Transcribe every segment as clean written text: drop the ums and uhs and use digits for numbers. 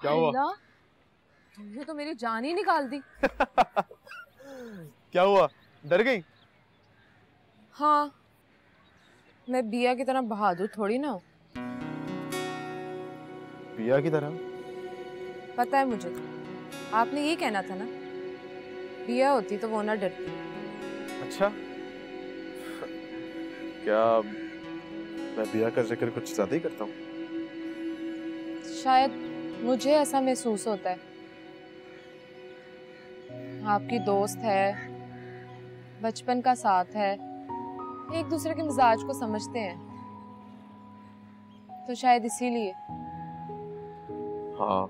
क्या हुआ? तुमने तो मेरी जान ही निकाल दी। क्या हुआ, डर गई? हाँ, मैं बिया की तरह बहादुर थोड़ी ना हूँ। बिया की तरह? पता है मुझे, आपने ये कहना था ना, बिया होती तो वो ना डरती। अच्छा, क्या मैं बिया का जिक्र कुछ ज्यादा ही करता हूँ? शायद मुझे ऐसा महसूस होता है। आपकी दोस्त है, बचपन का साथ है, एक दूसरे के मिजाज को समझते हैं, तो शायद इसीलिए। हाँ,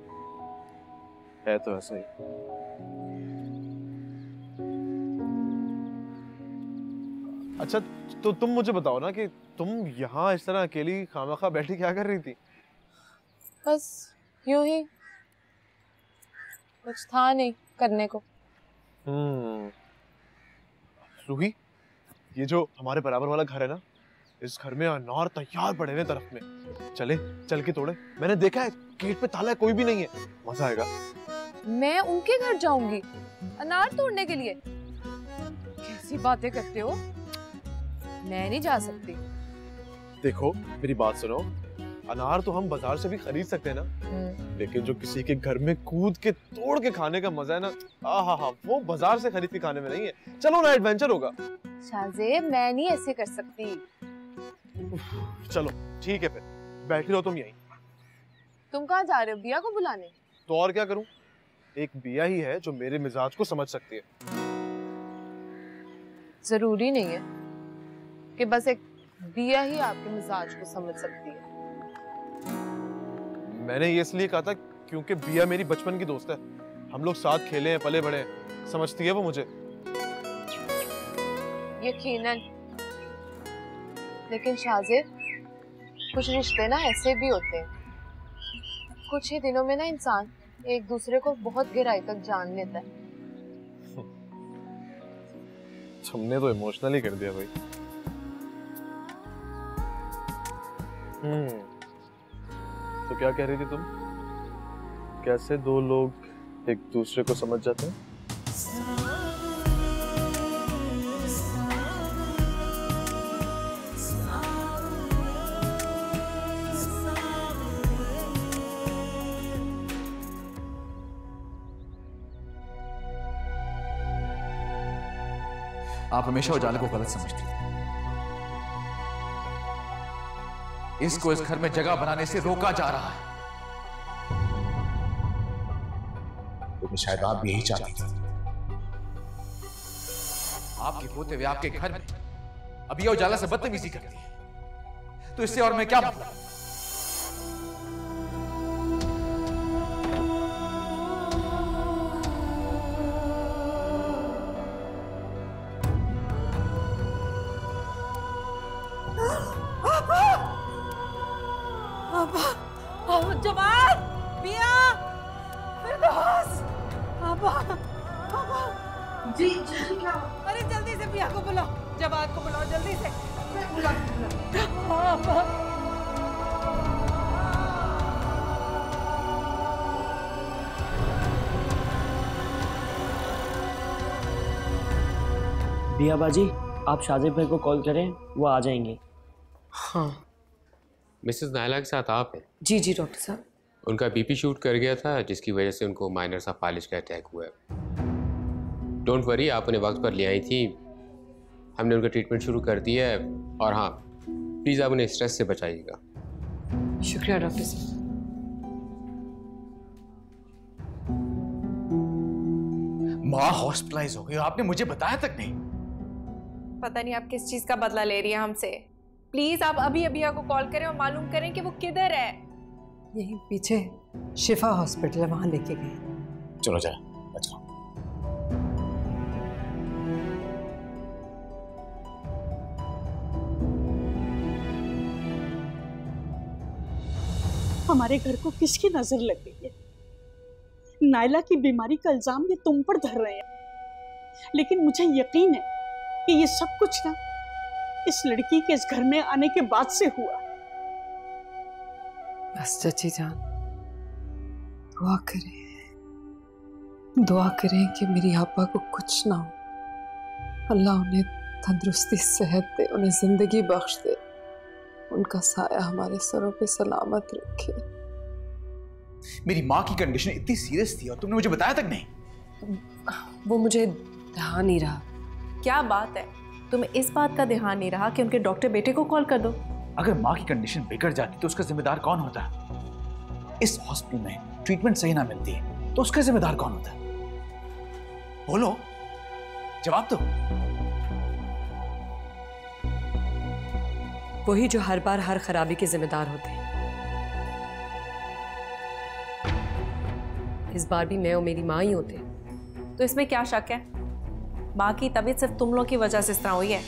है तो ऐसा ही। अच्छा, तो तुम मुझे बताओ ना कि तुम यहाँ इस तरह अकेली खामखा बैठी क्या कर रही थी? बस यूं ही, कुछ था नहीं करने को। रूही, ये जो हमारे बराबर वाला घर है ना, इस घर में अनार तैयार पड़े हुए तरफ में। चले, चल के तोड़े। मैंने देखा है, गेट पे ताला है, कोई भी नहीं है। मजा आएगा। मैं उनके घर जाऊंगी अनार तोड़ने के लिए? कैसी बातें करते हो, मैं नहीं जा सकती। देखो, मेरी बात सुनो, अनार तो हम बाजार से भी खरीद सकते हैं ना, लेकिन जो किसी के घर में कूद के तोड़ के खाने का मजा है ना, आहा, वो बाजार से खरीद के खाने में नहीं है। चलो ना, एडवेंचर होगा। शाहजेब, मैं नहीं ऐसे कर सकती। चलो ठीक है, फिर बैठी रहो तुम यहीं। तुम कहाँ जा रहे हो? बिया को बुलाने? तो और क्या करूं? एक बिया ही है जो मेरे मिजाज को समझ सकती है। जरूरी नहीं है कि बस एक बिया ही आपके मिजाज को समझ सकती है। मैंने ये इसलिए कहा था क्योंकि बिया मेरी बचपन की दोस्त है। हम लोग साथ खेले हैं, पले बड़े हैं, समझती है वो मुझे। यकीनन, लेकिन शाहजेब, कुछ रिश्ते ना ऐसे भी होते हैं। कुछ ही दिनों में ना इंसान एक दूसरे को बहुत गहराई तक जान लेता है। तुमने तो इमोशनल ही कर दिया भाई। तो क्या कह रही थी तुम? कैसे दो लोग एक दूसरे को समझ जाते हैं? आप हमेशा उजाले को गलत समझती हैं। इसको इस घर में जगह बनाने से रोका जा रहा है, क्योंकि शायद आप भी यही चाहती थी। आपके होते हुए आपके घर में अभी उजाला से बदतमीजी करती है, तो इससे और मैं क्या बोलूं? जवान, बिया, फिरदौस, जी क्या? अरे जल्दी से बिया को बुलाओ, जवान को बुलाओ जल्दी से। बिया बाजी, आप शाहजेब भाई को कॉल करें, वो आ जाएंगे। हाँ। मिसेस नायला के साथ आप हैं? जी जी डॉक्टर साहब। उनका बीपी शूट कर गया था, जिसकी वजह से उनको माइनर सा फालिज का अटैक हुआ है। डोंट वरी, आप उन्हें वक्त पर ले आई थी, हमने उनका ट्रीटमेंट शुरू कर दिया है। और हाँ, प्लीज़ आप उन्हें स्ट्रेस से बचाइएगा। शुक्रिया डॉक्टर साहब। माँ हॉस्पिटलाइज हो गई, आपने मुझे बताया तक नहीं। पता नहीं आप किस चीज का बदला ले रही है हमसे। प्लीज आप अभी अभिया को कॉल करें और मालूम करें कि वो किधर है। यहीं पीछे शिफा हॉस्पिटल है, वहां लेके गए। चलो जाए, अच्छा। हमारे घर को किसकी नजर लग गई है? नायला की बीमारी का इल्जाम ये तुम पर धर रहे हैं, लेकिन मुझे यकीन है कि ये सब कुछ ना इस लड़की के इस घर में आने के बाद से हुआ। बस चाची जान, दुआ करें कि मेरी आपा को कुछ ना हो। अल्लाह उन्हें तंदुरुस्ती, सेहत दे, उन्हें जिंदगी बख्श दे, उनका साया हमारे सरों पे सलामत रखे। मेरी माँ की कंडीशन इतनी सीरियस थी और तुमने मुझे बताया तक नहीं। वो मुझे ध्यान नहीं रहा। क्या बात है, तुम्हें इस बात का ध्यान नहीं रहा कि उनके डॉक्टर बेटे को कॉल कर दो? अगर माँ की कंडीशन बिगड़ जाती तो उसका जिम्मेदार कौन होता? इस हॉस्पिटल में ट्रीटमेंट सही ना मिलती तो उसका जिम्मेदार कौन होता? बोलो, जवाब दो। वही जो हर बार हर खराबी के जिम्मेदार होते हैं। इस बार भी मैं और मेरी माँ ही होते। तो इसमें क्या शक है? माँ की तबीयत सिर्फ तुम लोग की वजह से इस तरह हुई है।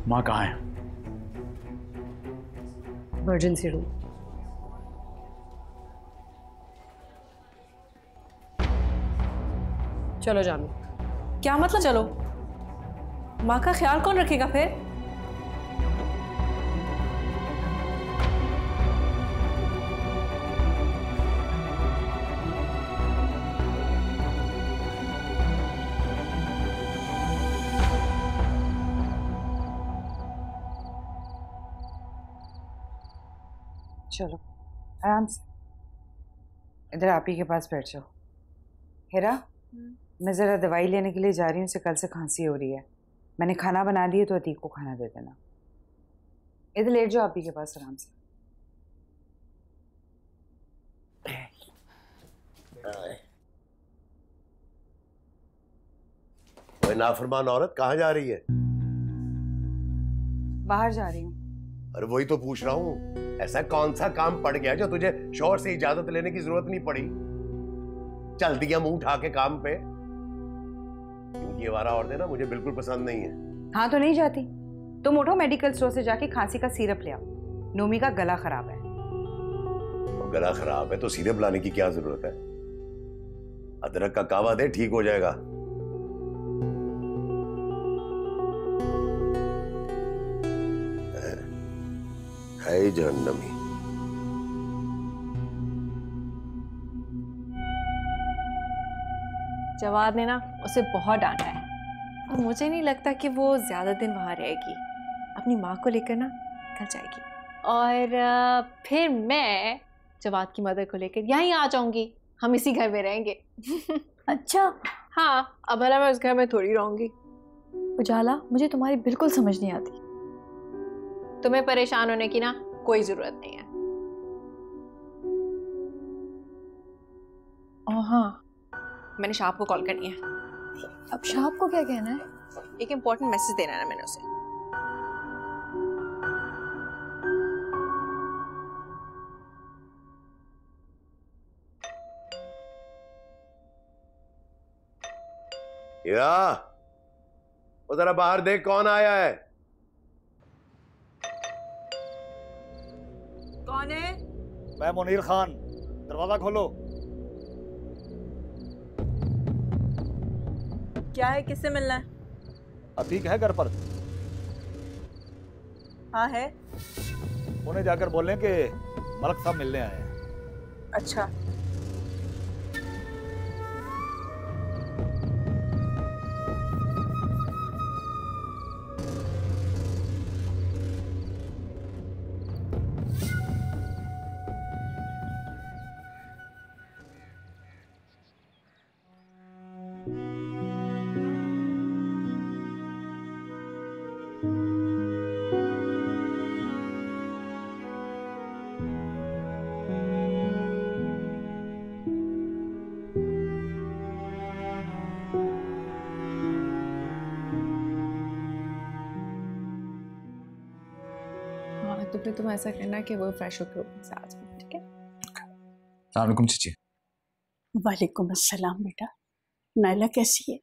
माँ कहाँ है? Emergency room. चलो जानो। क्या मतलब चलो? माँ का ख्याल कौन रखेगा फिर? चलो आराम से, इधर आप ही के पास बैठ जाओ। हेरा, मैं ज़रा दवाई लेने के लिए जा रही हूँ, उसे कल से खांसी हो रही है। मैंने खाना बना दिया तो अतीक को खाना दे देना। इधर लेट जाओ आप ही के पास आराम से। कोई नाफरमान औरत कहाँ जा रही है? बाहर जा रही हूँ। अरे वही तो पूछ रहा हूँ, ऐसा कौन सा काम पड़ गया जो तुझे शौहर से इजाजत लेने की जरूरत नहीं पड़ी? चल दिया मुंह उठा के काम पे। क्योंकि ये वारा औरतें ना मुझे बिल्कुल पसंद नहीं है। हाँ तो नहीं जाती, तुम उठो मेडिकल स्टोर से जाके खांसी का सिरप ले आओ। नोमी का गला खराब है। तो गला खराब है तो सिरप लाने की क्या जरूरत है? अदरक का कावा दे, ठीक हो जाएगा। है जहन्नमी। जवाद ने ना उसे बहुत डांटा है और मुझे नहीं लगता कि वो ज्यादा दिन वहां रहेगी। अपनी माँ को लेकर ना कल जाएगी और फिर मैं जवाद की मदर को लेकर यहीं आ जाऊंगी। हम इसी घर में रहेंगे। अच्छा हाँ, अब भला मैं उस घर में थोड़ी रहूंगी। उजाला, मुझे तुम्हारी बिल्कुल समझ नहीं आती। तुम्हें परेशान होने की ना कोई जरूरत नहीं है। ओह हाँ, मैंने शाह को कॉल करनी है। अब शाह को क्या कहना है? एक इम्पोर्टेंट मैसेज देना है मैंने उसे। हीरा, वो जरा बाहर देख कौन आया है। कौन है? मैं मुनीर खान, दरवाजा खोलो। क्या है, किससे मिलना है? अतीक है घर पर? हाँ है। उन्हें जाकर बोलें कि मलक साहब मिलने आए हैं। अच्छा। तो तुम ऐसा करना कि वो फ्रेश होकर ऊपर से आ जाए, ठीक है? अस्सलाम चाची। वालेकुम अस्सलाम बेटा। नायला कैसी है?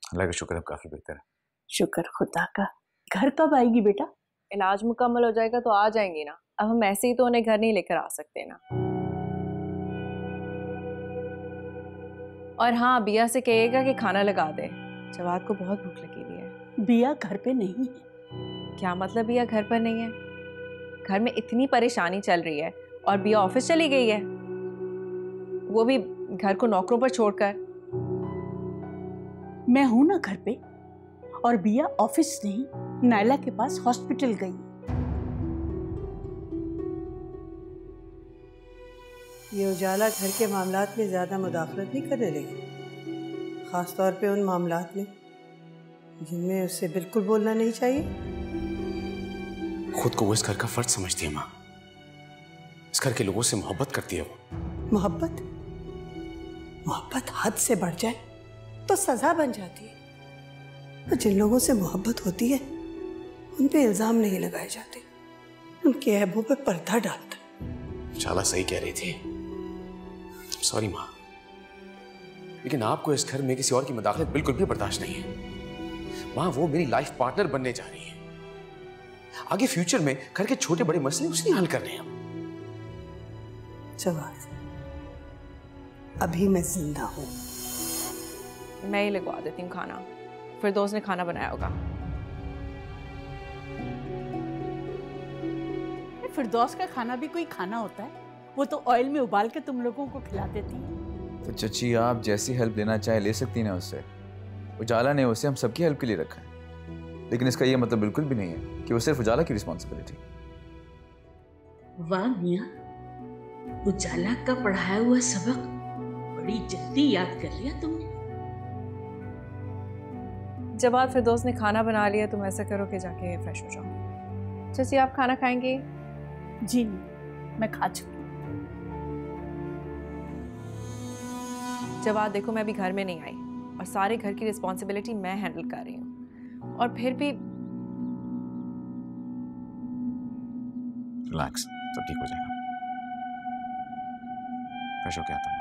अल्लाह का शुक्र है, काफी बेहतर है। शुक्र खुदा का। घर कब आएगी बेटा? इलाज मुकम्मल हो जाएगा तो आ जाएंगी ना। अब हम ऐसे ही तो उन्हें घर नहीं लेकर आ सकते ना। और हाँ, बिया से कहिएगा कि खाना लगा दे, जवाद को बहुत भूख लगी हुई है। बिया घर पे नहीं है। क्या मतलब बिया घर पर नहीं है? घर में इतनी परेशानी चल रही है, और बिया ऑफिस चली गई है, वो भी घर को नौकरों पर छोड़कर। मैं हूं ना घर पे, और बिया ऑफिस नहीं नायला के पास हॉस्पिटल गई। ये उजाला घर के मामलात में ज्यादा मुदाखलत नहीं करने लगी, खास तौर पे उन मामलात में जिनमें उसे बिल्कुल बोलना नहीं चाहिए। खुद को वो इस घर का फर्ज समझती है माँ, इस घर के लोगों से मोहब्बत करती है वो। मोहब्बत मोहब्बत हद से बढ़ जाए तो सजा बन जाती है। और जिन लोगों से मोहब्बत होती है उन पे इल्जाम नहीं लगाए जाते, उनके ऐबों पे पर्दा डालता। शाला सही कह रही थी। सॉरी माँ, लेकिन आपको इस घर में किसी और की मदाखलत बिल्कुल भी बर्दाश्त नहीं है। माँ, वो मेरी लाइफ पार्टनर बनने जा रही है। आगे फ्यूचर में घर के छोटे बड़े मसले उसने हल करने हैं। जवाब, अभी मैं जिंदा हूं। मैं ही लगवा देती हूँ खाना, फिरदौस ने खाना बनाया होगा। फिरदौस का खाना भी कोई खाना होता है? वो तो ऑयल में उबाल के तुम लोगों को खिला देती है। तो चची, आप जैसी हेल्प लेना चाहे ले सकती ना उससे। उजाला ने उसे हम सबकी हेल्प के लिए रखा है, लेकिन इसका ये मतलब बिल्कुल भी नहीं है कि वो सिर्फ उजाला की रिस्पॉन्सिबिलिटी। वाह मियां, उजाला का पढ़ाया हुआ सबक बड़ी जल्दी याद कर लिया तुमने। जब आज फिरदौस ने खाना बना लिया, तुम ऐसा करो कि जाके फ्रेश हो जाओ। चची, आप खाना खाएंगे? जी मैं खा चुकी। जब आप देखो, मैं अभी घर में नहीं आई और सारे घर की रिस्पॉन्सिबिलिटी मैं हैंडल कर रही हूँ, और फिर भी रिलैक्स, सब ठीक हो जाएगा। फ्रेश हो के आता हूँ।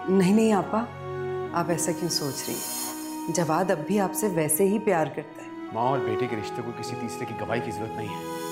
नहीं नहीं आपा, आप ऐसा क्यों सोच रही हैं? जवाद अब भी आपसे वैसे ही प्यार करता है। माँ और बेटे के रिश्ते को किसी तीसरे की गवाही की जरूरत नहीं है।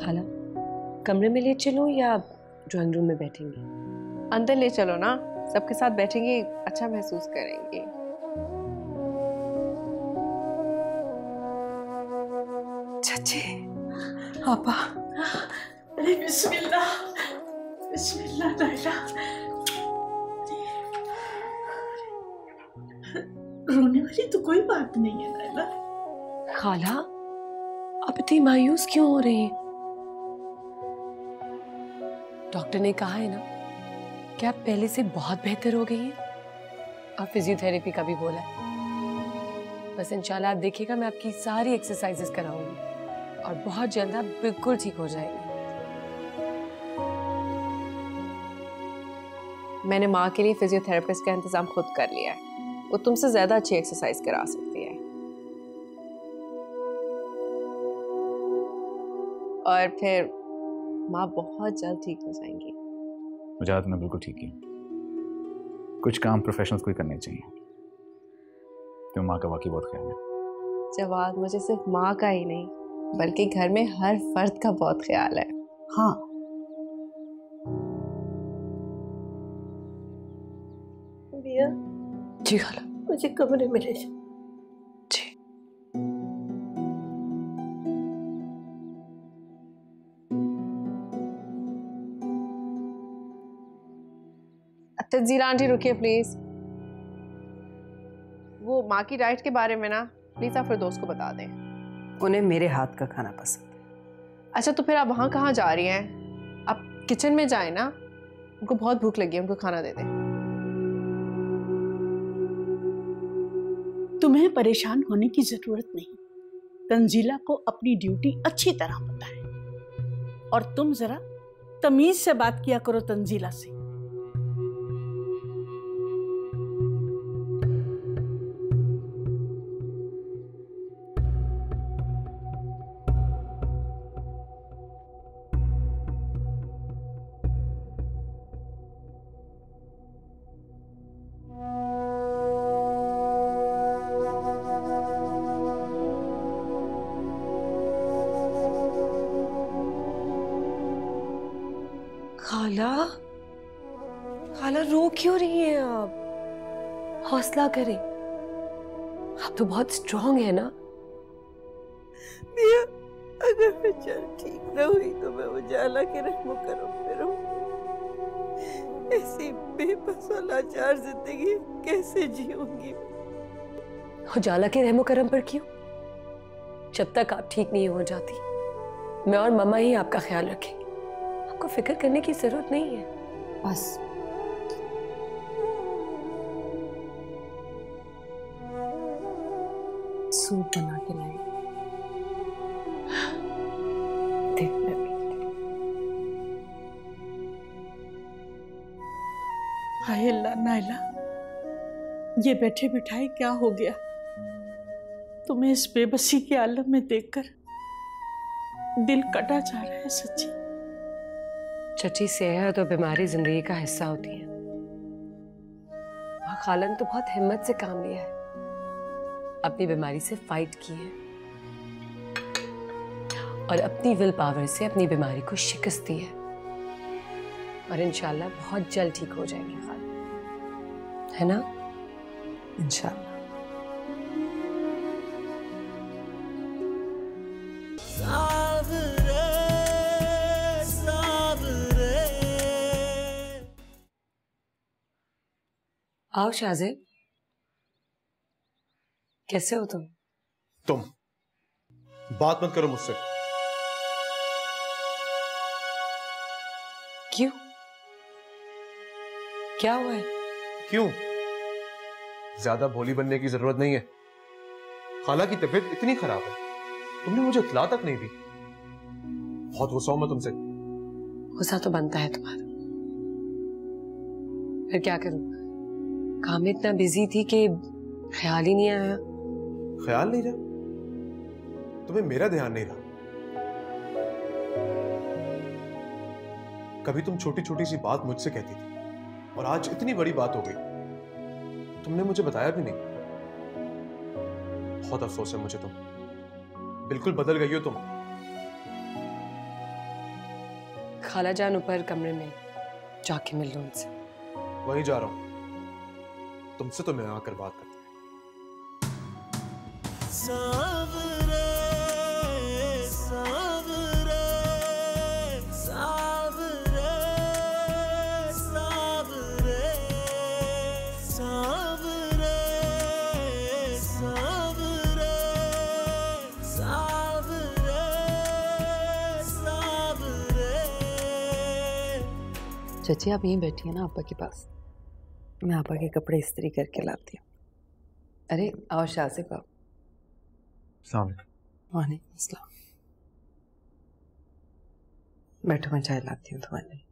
खाला, कमरे में ले चलूं या ड्राइंग रूम में बैठेंगे? अंदर ले चलो ना, सबके साथ बैठेंगे, अच्छा महसूस करेंगे। चाची, आपा, अरे बिस्मिल्लाह, बिस्मिल्लाह नायला। रोने वाली तो कोई बात नहीं है नायला। खाला, आप इतनी मायूस क्यों हो रही हैं? डॉक्टर ने कहा है ना कि आप पहले से बहुत बेहतर हो गई हैं, और फिजियोथेरेपी का भी बोला है। बस इंशाल्लाह आप देखिएगा, मैं आपकी सारी एक्सरसाइजेस कराऊंगी और बहुत जल्द आप बिल्कुल ठीक हो जाएंगी। मैंने माँ के लिए फिजियोथेरेपिस्ट का इंतजाम खुद कर लिया है, वो तुमसे ज्यादा अच्छी एक्सरसाइज करा सकती है। और फिर माँ बहुत जल्द ठीक हो जाएंगी। मुझे तुमने बिल्कुल ठीक किया। कुछ काम प्रोफेशनल्स को ही करने चाहिए। तो माँ का वाकई बहुत ख्याल है। जवाद, मुझे सिर्फ माँ का ही नहीं बल्कि घर में हर फर्द का बहुत ख्याल है। हाँ, भैया जी खाला, मुझे कमरे में ले जाओ। तंजीला आंटी रुकिए प्लीज। वो माँ की डाइट के बारे में ना प्लीज आप फिर दोस्त को बता दें। उन्हें मेरे हाथ का खाना पसंद है। अच्छा तो फिर आप वहाँ कहाँ जा रही हैं? आप किचन में जाए ना, उनको बहुत भूख लगी है, उनको खाना दे दें। तुम्हें परेशान होने की जरूरत नहीं। तंजीला को अपनी ड्यूटी अच्छी तरह पता है, और तुम जरा तमीज से बात किया करो तंजीला से। खाला, खाला रो क्यों रही हैं आप? हौसला करें, आप तो बहुत स्ट्रांग है ना। मिया, अगर मैं चल ठीक न हुई तो मैं उजाला के रहमो करम पे रहूं। ऐसी बेबस और लाचार जिंदगी कैसे जीऊंगी? उजाला के रहमो करम पर क्यों? जब तक आप ठीक नहीं हो जाती, मैं और मम्मा ही आपका ख्याल रखेंगे। आपको फिक्र करने की जरूरत नहीं है। बस सूप बना के लाई। हाय अल्लाह, नायला, ये बैठे बिठाए क्या हो गया? तुम्हें इस बेबसी के आलम में देखकर दिल कटा जा रहा है सच्ची। चची, सेहत और बीमारी जिंदगी का हिस्सा होती है। खाला ने तो बहुत हिम्मत से काम लिया है, अपनी बीमारी से फाइट की है और अपनी विल पावर से अपनी बीमारी को शिकस्त दी है, और इंशाल्लाह बहुत जल्द ठीक हो जाएंगे खाला, है ना? इंशाल्लाह। आओ शाहजेब, कैसे हो तुम? तुम बात मत करो मुझसे। क्यों? क्या हुआ है? क्यों? ज्यादा भोली बनने की जरूरत नहीं है। खाला की तबीयत इतनी खराब है, तुमने मुझे इत्तला तक नहीं दी। बहुत गुस्सा हूं मैं तुमसे। गुस्सा तो बनता है तुम्हारा, फिर क्या करूं? काम में इतना बिजी थी कि ख्याल ही नहीं आया। ख्याल नहीं था? तुम्हें मेरा ध्यान नहीं था? कभी तुम छोटी छोटी सी बात मुझसे कहती थी, और आज इतनी बड़ी बात हो गई, तुमने मुझे बताया भी नहीं। बहुत अफसोस है मुझे, तुम बिल्कुल बदल गई हो तुम। खाला जान ऊपर कमरे में, जाके मिल लो उनसे। वही जा रहा हूँ, तुमसे तो मैं आकर बात करता सावरे सावरे सावरे सावरे सावरे सावरे सावरे सावरे। चाची आप यहीं बैठी है ना आपा के पास, मैं आपा के कपड़े इस्त्री करके लाती हूँ। अरे आओ शाज़िब आओ। वालेकुम अस्सलाम। बैठो मैं चाय लाती हूँ तुम्हारे लिए।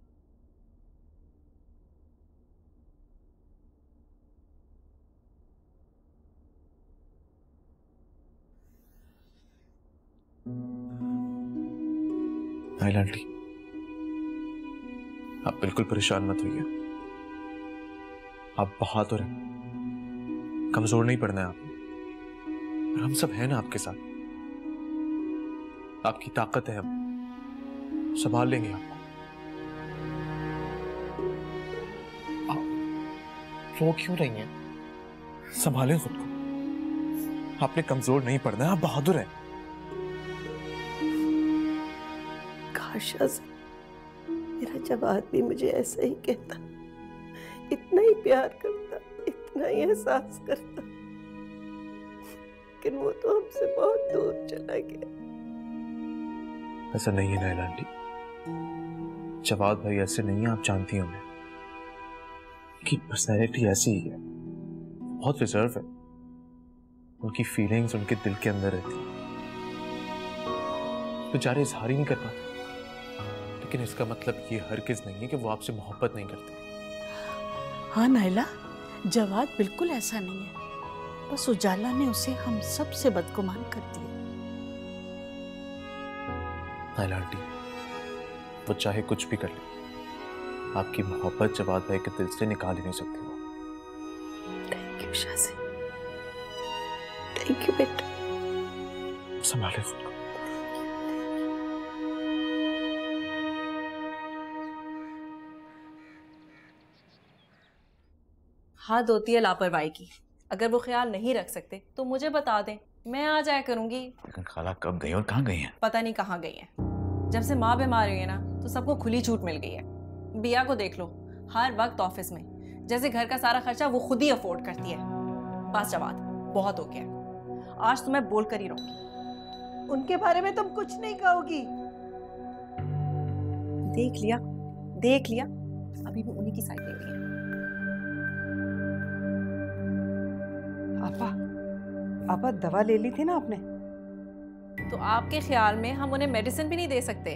नाइला आंटी, आप बिल्कुल परेशान मत होइए। आप बहादुर हैं, कमजोर नहीं पड़ना है आप, और हम सब हैं ना आपके साथ। आपकी ताकत है, हम संभाल लेंगे आपको। आप रो क्यों रही हैं? संभालें खुद को, आपने कमजोर नहीं पड़ना है, आप बहादुर हैं। काश मेरा जवाब भी मुझे ऐसा ही कहता, इतना ही प्यार करता, इतना ही एहसास करता, लेकिन वो तो हमसे बहुत दूर चला गया। ऐसा नहीं है नाइला आंटी, जवाद भाई ऐसे नहीं है, आप जानती हैं उन्हें। उनकी पर्सनैलिटी ऐसी ही है, बहुत रिजर्व है, उनकी फीलिंग्स उनके दिल के अंदर रहती है, बेचारे इजहार ही नहीं कर पाते। लेकिन इसका मतलब ये हरगिज नहीं है कि वो आपसे मोहब्बत नहीं करते। हाँ नाइला, जवाद बिल्कुल ऐसा नहीं है, बस उजाला ने उसे हम सब से बदगुमान कर दिया। नाइला आंटी, वो चाहे कुछ भी कर ले, आपकी मोहब्बत जवाद भाई के दिल से निकाल ही नहीं सकती वो। थैंक यू शाज़िब, थैंक यू बेटा। संभाले खुद को। हाथ होती है लापरवाही की। अगर वो ख्याल नहीं रख सकते तो मुझे बता दें, मैं आ जाया करूंगी। लेकिन खाला कब गई और कहाँ गई हैं? पता नहीं कहाँ गई हैं। जब से माँ बीमार हुई है ना, तो सबको खुली छूट मिल गई है। बिया को देख लो, हर वक्त ऑफिस में, जैसे घर का सारा खर्चा वो खुद ही अफोर्ड करती है। बस जवाद, बहुत हो गया, आज तो मैं बोल कर ही रहूंगी। उनके बारे में तुम कुछ नहीं कहोगी। देख लिया, देख लिया, अभी भी उन्हीं की साइड ले रही है। आपा दवा ले ली थी ना आपने? तो आपके ख्याल में हम उन्हें मेडिसिन भी नहीं दे सकते?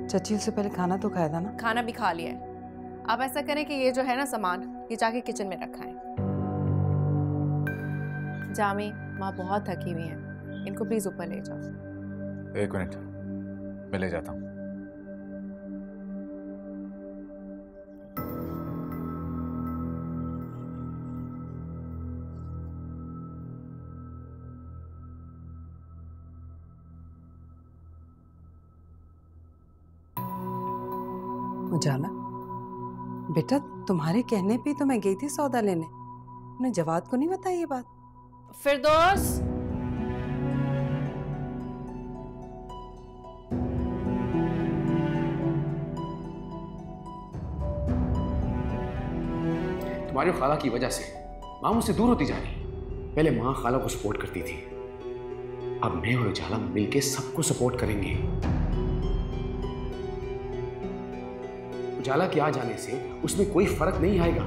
चाची उससे पहले खाना तो खाया था ना? खाना भी खा लिया है। आप ऐसा करें कि ये जो है ना सामान, ये जाके किचन में रखा है। जामी, माँ बहुत थकी हुई हैं, इनको प्लीज ऊपर ले जाओ। 1 मिनट, मैं ले जाता हूँ। उजाला बेटा, तुम्हारे कहने पे तो मैं गई थी सौदा लेने, तुमने जवाद को नहीं बताई ये बात? फिरदौस, तुम्हारी खाला की वजह से माँ मुझसे दूर होती जा रही है। पहले माँ खाला को सपोर्ट करती थी, अब मैं और उजाला मिलके सबको सपोर्ट करेंगे। उजाला के आ जाने से उसमें कोई फर्क नहीं आएगा,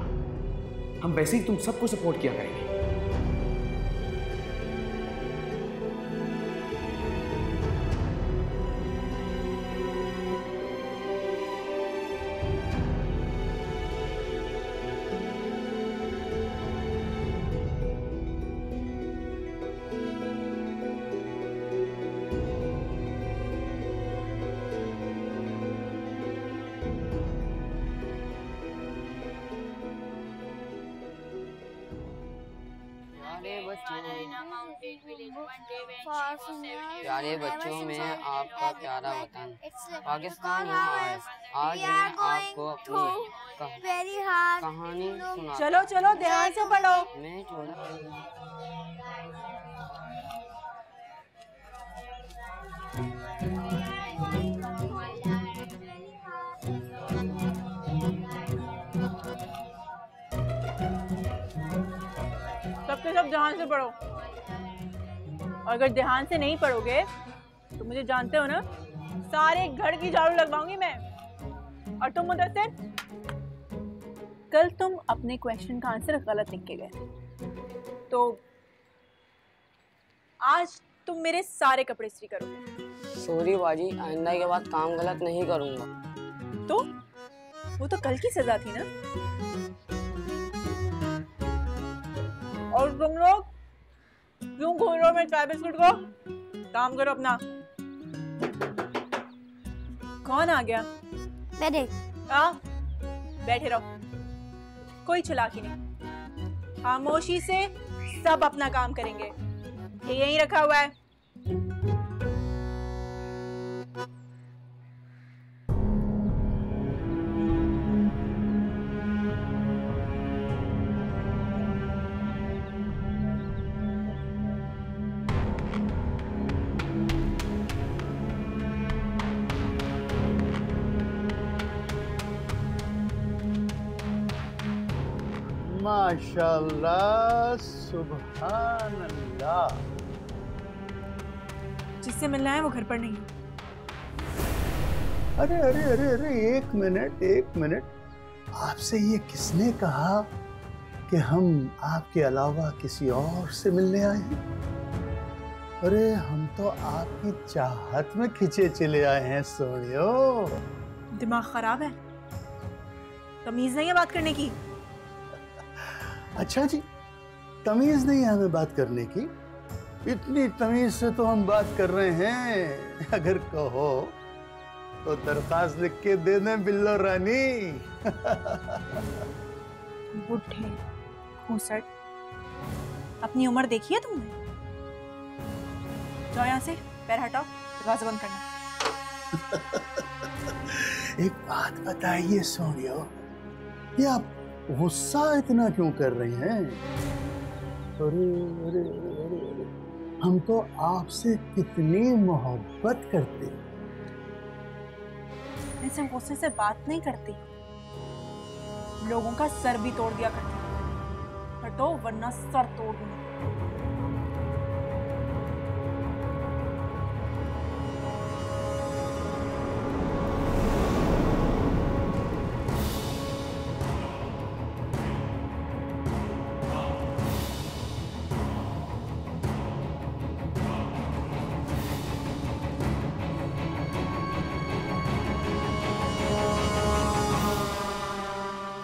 हम वैसे ही तुम सबको सपोर्ट किया करेंगे। प्यारे बच्चों में आपका प्यारा वतन पाकिस्तान यहाँ है। आज मैं आपको अपनी कहानी सुना। चलो चलो ध्यान से पढ़ो। मैं सबके सब ध्यान से पढ़ो, और अगर ध्यान से नहीं पढ़ोगे तो मुझे जानते हो ना, सारे घर की झाड़ू लगवाऊंगी मैं। और तुम मुदस्सिर, कल तुम अपने क्वेश्चन का आंसर गलत लिख के गए, तो आज तुम मेरे सारे कपड़े इस्त्री करोगे। सॉरी बाजी, आइंदा के बाद काम गलत नहीं करूंगा। तो वो तो कल की सजा थी ना। और तुम लोग क्यों घूम रहे हो मेरे चाय बिस्कुट को? काम करो अपना। कौन आ गया? बैठे। बैठे रहो, कोई चालाकी नहीं, खामोशी से सब अपना काम करेंगे। ये यहीं रखा हुआ है। माशाल्लाह, सुभान अल्लाह। जिससे मिलना है वो घर पर नहीं। अरे अरे अरे अरे, एक मिनट, आपसे ये किसने कहा कि हम आपके अलावा किसी और से मिलने आए हैं? अरे हम तो आपकी चाहत में खिंचे चले आए हैं सोनियो। दिमाग खराब है? तमीज नहीं है बात करने की? अच्छा जी, तमीज नहीं है हमें बात करने की? इतनी तमीज से तो हम बात कर रहे हैं। अगर कहो तो दरखास्त लिख के दे दें बिल्लो रानी। बुढ़े घूसट, अपनी उम्र देखी है तुमने? जाओ यहाँ से, पैर हटाओ, दरवाजा बंद करना। एक बात बताइए सोनियो, ये आप गुस्सा इतना क्यों कर रही हैं? अरे अरे अरे अरे, हम तो आपसे कितनी मोहब्बत करते हैं। ऐसे गुस्से से बात नहीं करती, लोगों का सर भी तोड़ दिया करती। हटो वरना सर तोड़ दूंगी।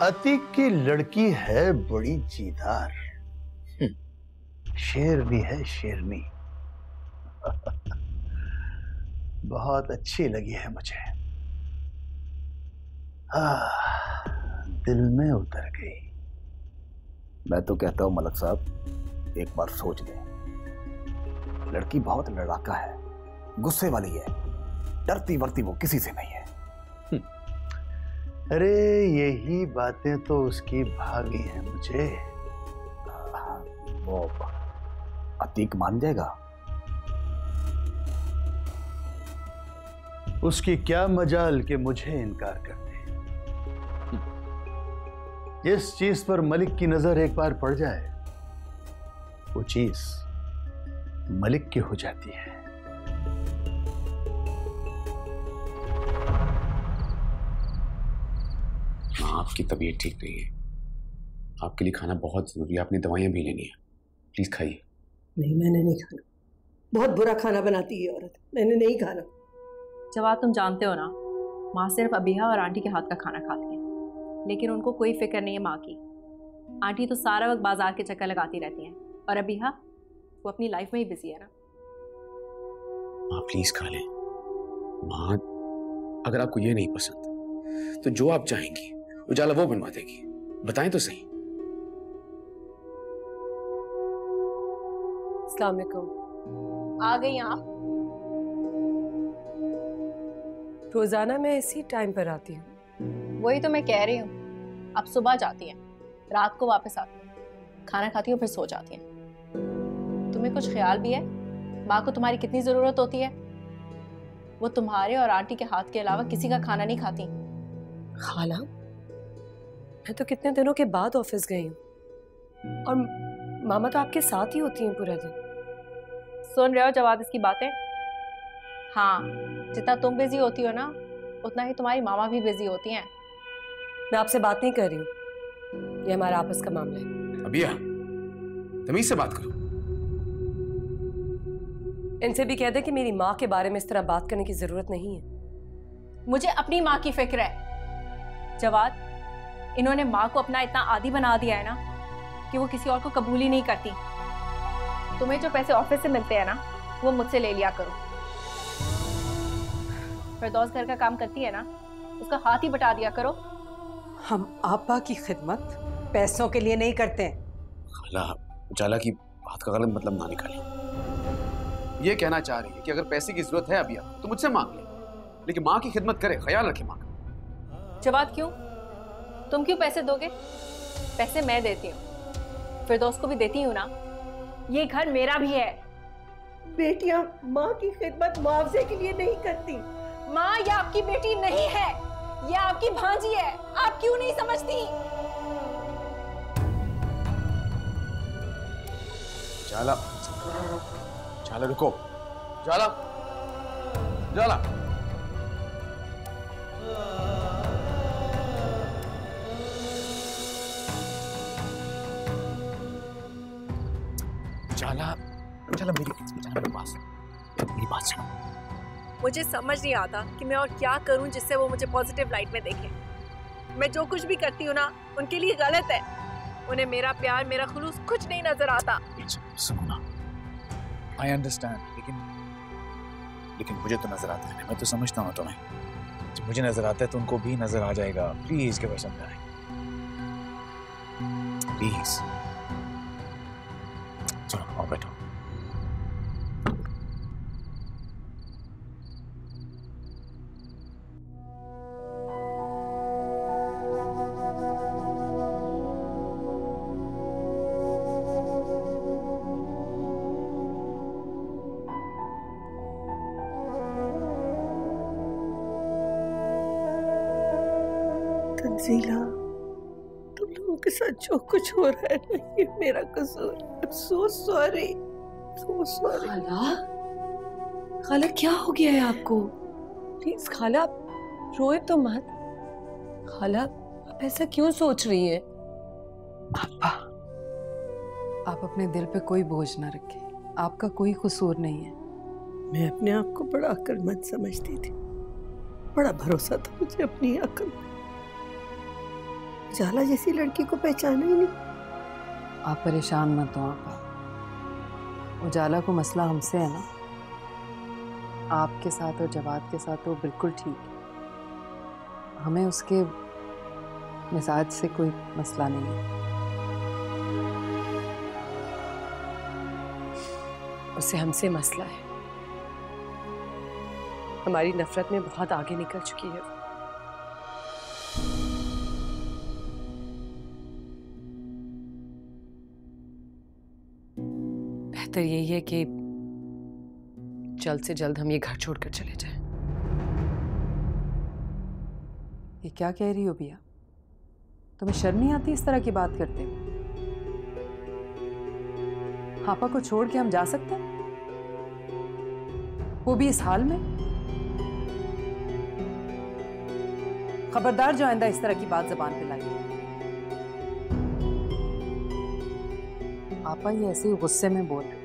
अतीक की लड़की है बड़ी जीदार, शेर भी है शेरनी। बहुत अच्छी लगी है मुझे, दिल में उतर गई। मैं तो कहता हूं मलक साहब, एक बार सोच लें। लड़की बहुत लड़ाका है, गुस्से वाली है, डरती वरती वो किसी से नहीं है। अरे यही बातें तो उसकी भाभी हैं मुझे। वो अतीक मान जाएगा? उसकी क्या मजाल कि मुझे इनकार कर दे। इस चीज पर मलिक की नजर एक बार पड़ जाए, वो चीज मलिक की हो जाती है। आपकी तबीयत ठीक नहीं है, आपके लिए खाना बहुत जरूरी है, आपने दवाइयां भी लेनी है, प्लीज खाइए। नहीं, मैंने नहीं खाना। बहुत बुरा खाना बनाती है औरत, मैंने नहीं खाना। जवाब तुम जानते हो ना, माँ सिर्फ अबीहा और आंटी के हाथ का खाना खाती है, लेकिन उनको कोई फिक्र नहीं है माँ की। आंटी तो सारा वक्त बाजार के चक्कर लगाती रहती हैं, और अबीहा वो अपनी लाइफ में ही बिजी है ना। माँ प्लीज खा लें। माँ अगर आपको ये नहीं पसंद तो जो आप चाहेंगी उजाला वो बनवा देगी, बताएं तो सही। अस्सलाम वालेकुम। आ गई आप? रोजाना मैं इसी टाइम पर आती हूँ। वही तो मैं कह रही हूँ, अब सुबह जाती है, रात को वापस आती है, खाना खाती हूँ, फिर सो जाती है। तुम्हें कुछ ख्याल भी है माँ को तुम्हारी कितनी जरूरत होती है? वो तुम्हारे और आंटी के हाथ के अलावा किसी का खाना नहीं खाती। खाला, मैं तो कितने दिनों के बाद ऑफिस गई हूँ और मामा तो आपके साथ ही होती हैं पूरा दिन। सुन रहे हो जवाब इसकी बातें? हाँ, जितना तुम बिजी होती हो ना, उतना ही तुम्हारी मामा भी बिजी होती हैं। मैं आपसे बात नहीं कर रही हूँ, ये हमारा आपस का मामला है। अबिया, तमीज से बात करो। इनसे भी कह दे कि मेरी माँ के बारे में इस तरह बात करने की जरूरत नहीं है। मुझे अपनी माँ की फिक्र है जवाद। इन्होंने माँ को अपना इतना आदी बना दिया है ना कि वो किसी और को कबूल ही नहीं करती। तुम्हें जो पैसे ऑफिस से मिलते हैं ना, वो मुझसे ले लिया करो। फिरदौस घर का काम करती है ना, उसका हाथ ही बटा दिया करो। हम आपा की खिदमत पैसों के लिए नहीं करते। खाला, उजाला की बात का गलत मतलब ना निकाली। ये कहना चाह रही है कि अगर पैसे की जरूरत है अबिया तो मुझसे मांग ले, लेकिन माँ की खिदमत करे, ख्याल रखे माँ का। जवाब क्यों? तुम क्यों पैसे दोगे? पैसे मैं देती हूँ, फिरदौस को भी देती हूँ ना। ये घर मेरा भी है। बेटियां माँ की खिदमत मुआवजे के लिए नहीं करती। माँ ये आपकी बेटी नहीं है, ये आपकी भांजी है। आप क्यों नहीं समझती? जाला, जाला रुको, जाला, जाला। जाला, जाला मेरी बात सुनो। मुझे समझ नहीं आता कि मैं और क्या करूं जिससे वो मुझे पॉजिटिव लाइट में देखें। मैं जो कुछ भी करती हूँ ना, उनके लिए गलत है। उन्हें मेरा प्यार, मेरा खुलूस कुछ नहीं नजर आता। सुनो ना, आई अंडरस्टैंड, लेकिन मुझे तो नजर आता है। मैं तो समझता हूँ तुम्हें। जब मुझे नजर आता है तो उनको भी नजर आ जाएगा। Please give us some time, please. चलो आओ बैठो। तंजीला, तुम लोगों के साथ जो कुछ हो रहा है ना, ये मेरा कसूर। I'm so sorry, so sorry। खाला क्या हो गया है आपको? प्लीज खाला, रोए तो मत। खाला, आप ऐसा क्यों सोच रही हैं? आप अपने दिल पे कोई बोझ ना रखें, आपका कोई कसूर नहीं है। मैं अपने आप को बड़ा अक्लमंद समझती थी, बड़ा भरोसा था मुझे अपनी अक्ल पे। जाला जैसी लड़की को पहचाना ही नहीं। आप परेशान मत हो आपा। उजाला को मसला हमसे है ना, आपके साथ और जवाद के साथ वो बिल्कुल ठीक है। हमें उसके मिजाज से कोई मसला नहीं है। उससे हमसे मसला है। हमारी नफरत में बहुत आगे निकल चुकी है। बेहतर यही है कि जल्द से जल्द हम ये घर छोड़कर चले जाएं। ये क्या कह रही हो बिया? तुम्हें शर्म नहीं आती इस तरह की बात करते हो? पापा को छोड़ के हम जा सकते हैं, वो भी इस हाल में? खबरदार जो आइंदा इस तरह की बात जबान पे लाई। पापा ये ऐसे ही गुस्से में बोल रहे,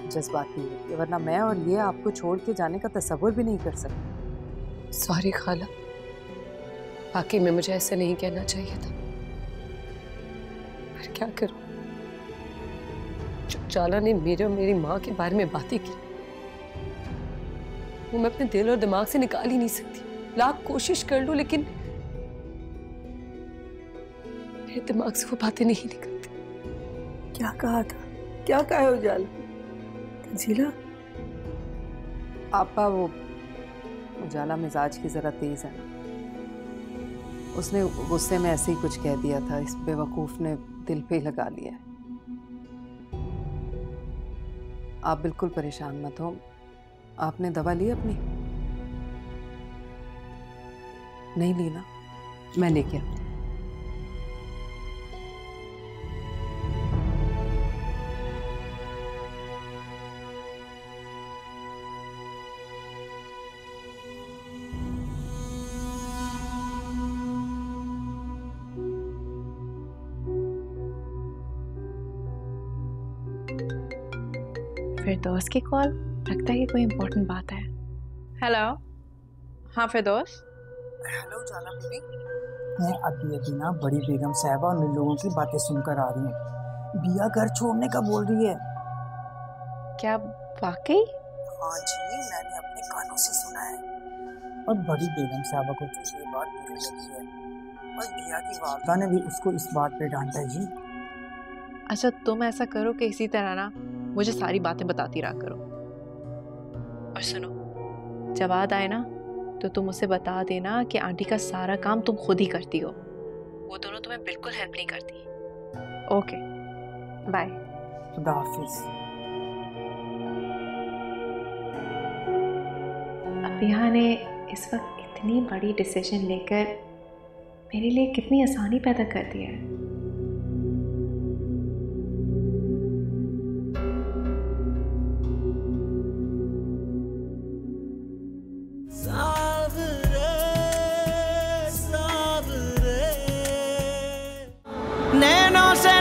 जज्बाती है, वरना मैं और ये आपको छोड़ के जाने का तस्वुर भी नहीं कर सकते। सॉरी खाला, वाकई में मुझे ऐसे नहीं कहना चाहिए था, पर क्या करूं? जाला ने मेरे और मेरी माँ के बारे में बातें की, वो मैं अपने दिल और दिमाग से निकाल ही नहीं सकती। लाख कोशिश कर लूं, लेकिन मेरे दिमाग से वो बातें नहीं निकलती। क्या कहा था? क्या कहा है उजाला? तंजीला, आपा वो उजाला मिजाज की जरा तेज है ना, उसने गुस्से में ऐसे ही कुछ कह दिया था, इस बेवकूफ ने दिल पे ही लगा लिया है। आप बिल्कुल परेशान मत हो। आपने दवा ली अपनी? नहीं ली ना? मैं लेके आती हूँ। फिरदौस की कॉल, लगता है कि कोई इम्पोर्टेंट बात है। हेलो, हाँ फिरदौस। हेलो उजाला बेबी, मैं अभी ना बड़ी बेगम साहबा और उन लोगों की बातें सुनकर आ रही हूँ। बिया घर छोड़ने का बोल रही है। क्या वाकई? हाँ जी, मैंने अपने कानों से सुना है। और बड़ी बेगम साहबा को तो ये बात बुरी लगी है और बिया की वालदा ने भी उसको इस बात पे डांटा है जी। अच्छा, तुम ऐसा करो कि इसी तरह ना मुझे सारी बातें बताती रहा करो। और सुनो, जवाब आए ना तो तुम उसे बता देना कि आंटी का सारा काम तुम खुद ही करती हो, वो दोनों तुम्हें बिल्कुल हेल्प नहीं करती। Okay, bye. खुदा हाफिज। अबिया ने इस वक्त इतनी बड़ी डिसीजन लेकर मेरे लिए कितनी आसानी पैदा कर दी है। नैनों से